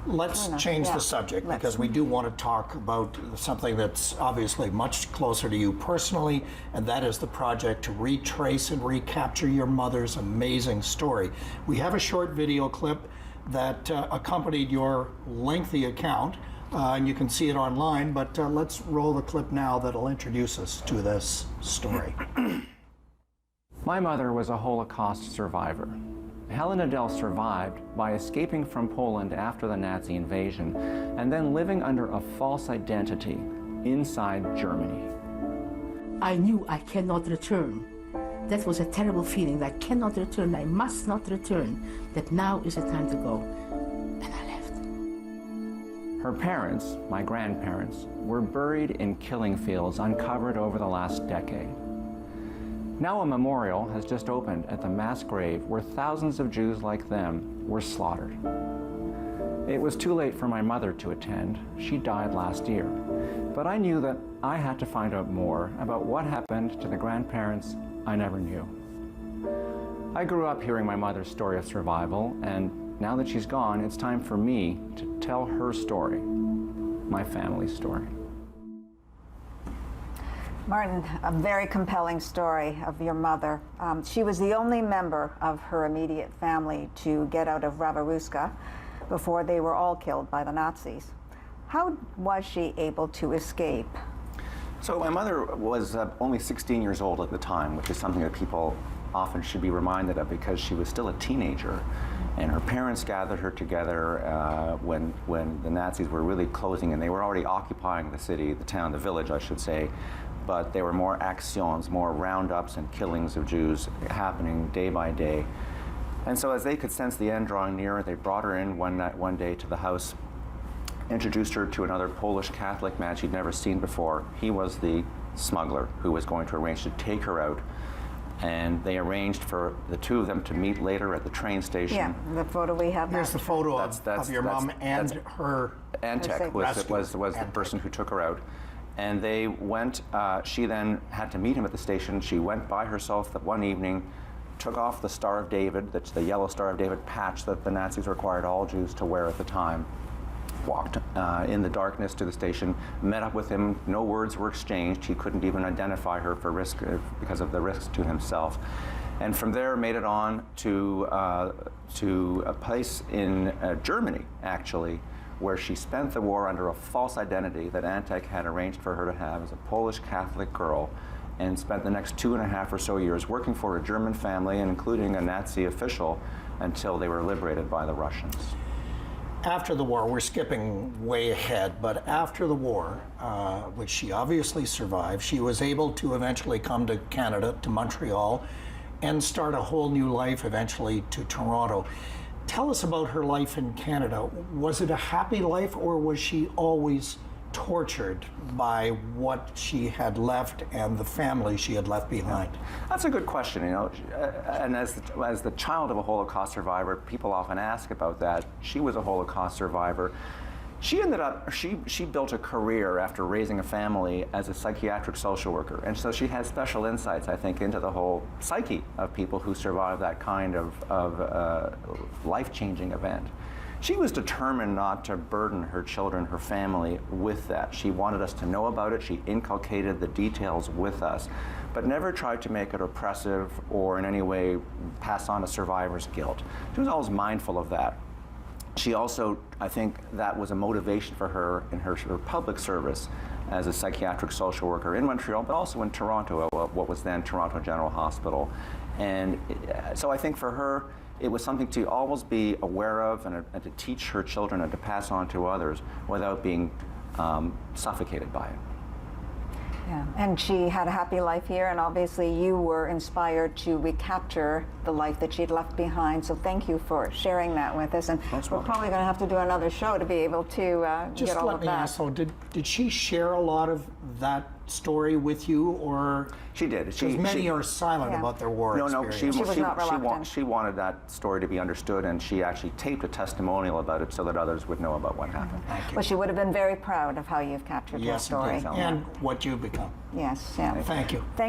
Let's change the subject because we do want to talk about something that's obviously much closer to you personally, and that is the project to retrace and recapture your mother's amazing story. We have a short video clip that accompanied your lengthy account, and you can see it online, but let's roll the clip now that'll introduce us to this story. My mother was a Holocaust survivor. Helen Edel survived by escaping from Poland after the Nazi invasion and then living under a false identity inside Germany. I knew I cannot return. That was a terrible feeling. I cannot return. I must not return. That now is the time to go. And I left. Her parents, my grandparents, were buried in killing fields uncovered over the last decade. Now a memorial has just opened at the mass grave where thousands of Jews like them were slaughtered. It was too late for my mother to attend. She died last year. But I knew that I had to find out more about what happened to the grandparents I never knew. I grew up hearing my mother's story of survival, and now that she's gone, it's time for me to tell her story, my family's story. Martin, a very compelling story of your mother. She was the only member of her immediate family to get out of Rabaruska before they were all killed by the Nazis. How was she able to escape? So my mother was only 16 years old at the time, which is something that people often should be reminded of because she was still a teenager. And her parents gathered her together when the Nazis were really closing, and they were already occupying the city, the town, the village, I should say. But there were more actions, more roundups and killings of Jews happening day by day. And so as they could sense the end drawing nearer, they brought her in one day to the house, introduced her to another Polish Catholic man she'd never seen before. He was the smuggler who was going to arrange to take her out. And they arranged for the two of them to meet later at the train station. Yeah, the photo we have. Here's the photo of your mom and her. Antek was the person who took her out. And they went, she then had to meet him at the station. She went by herself that one evening, took off the Star of David, that's the yellow Star of David patch that the Nazis required all Jews to wear at the time, walked in the darkness to the station, met up with him, no words were exchanged. He couldn't even identify her for risk because of the risks to himself. And from there made it on to a place in Germany, actually, where she spent the war under a false identity that Antek had arranged for her to have as a Polish Catholic girl, and spent the next 2.5 or so years working for a German family, and including a Nazi official, until they were liberated by the Russians. After the war, we're skipping way ahead, but after the war, which she obviously survived, she was able to eventually come to Canada, to Montreal, and start a whole new life, eventually to Toronto. Tell us about her life in Canada. Was it a happy life, or was she always tortured by what she had left and the family she had left behind? That's a good question, you know. And as the child of a Holocaust survivor, people often ask about that. She was a Holocaust survivor. She ended up, she built a career after raising a family as a psychiatric social worker. And so she has special insights, I think, into the whole psyche of people who survive that kind of life-changing event. She was determined not to burden her children, her family, with that. She wanted us to know about it. She inculcated the details with us, but never tried to make it oppressive or in any way pass on a survivor's guilt. She was always mindful of that. She also, I think that was a motivation for her in her public service as a psychiatric social worker in Montreal, but also in Toronto, what was then Toronto General Hospital. And so I think for her, it was something to always be aware of and to teach her children and to pass on to others without being suffocated by it. Yeah, and she had a happy life here, and obviously you were inspired to recapture the life that she'd left behind. So thank you for sharing that with us. And we're probably going to have to do another show to be able to get all of that. Just let me ask, though, did she share a lot of that story with you, or? She did. Because many are silent about their war experience. she was not reluctant. She wanted that story to be understood, and she actually taped a testimonial about it so that others would know about what happened. Thank you. Well, she would have been very proud of how you've captured your story. Yes, and what you've become. Yes, yeah. Thank you. Thank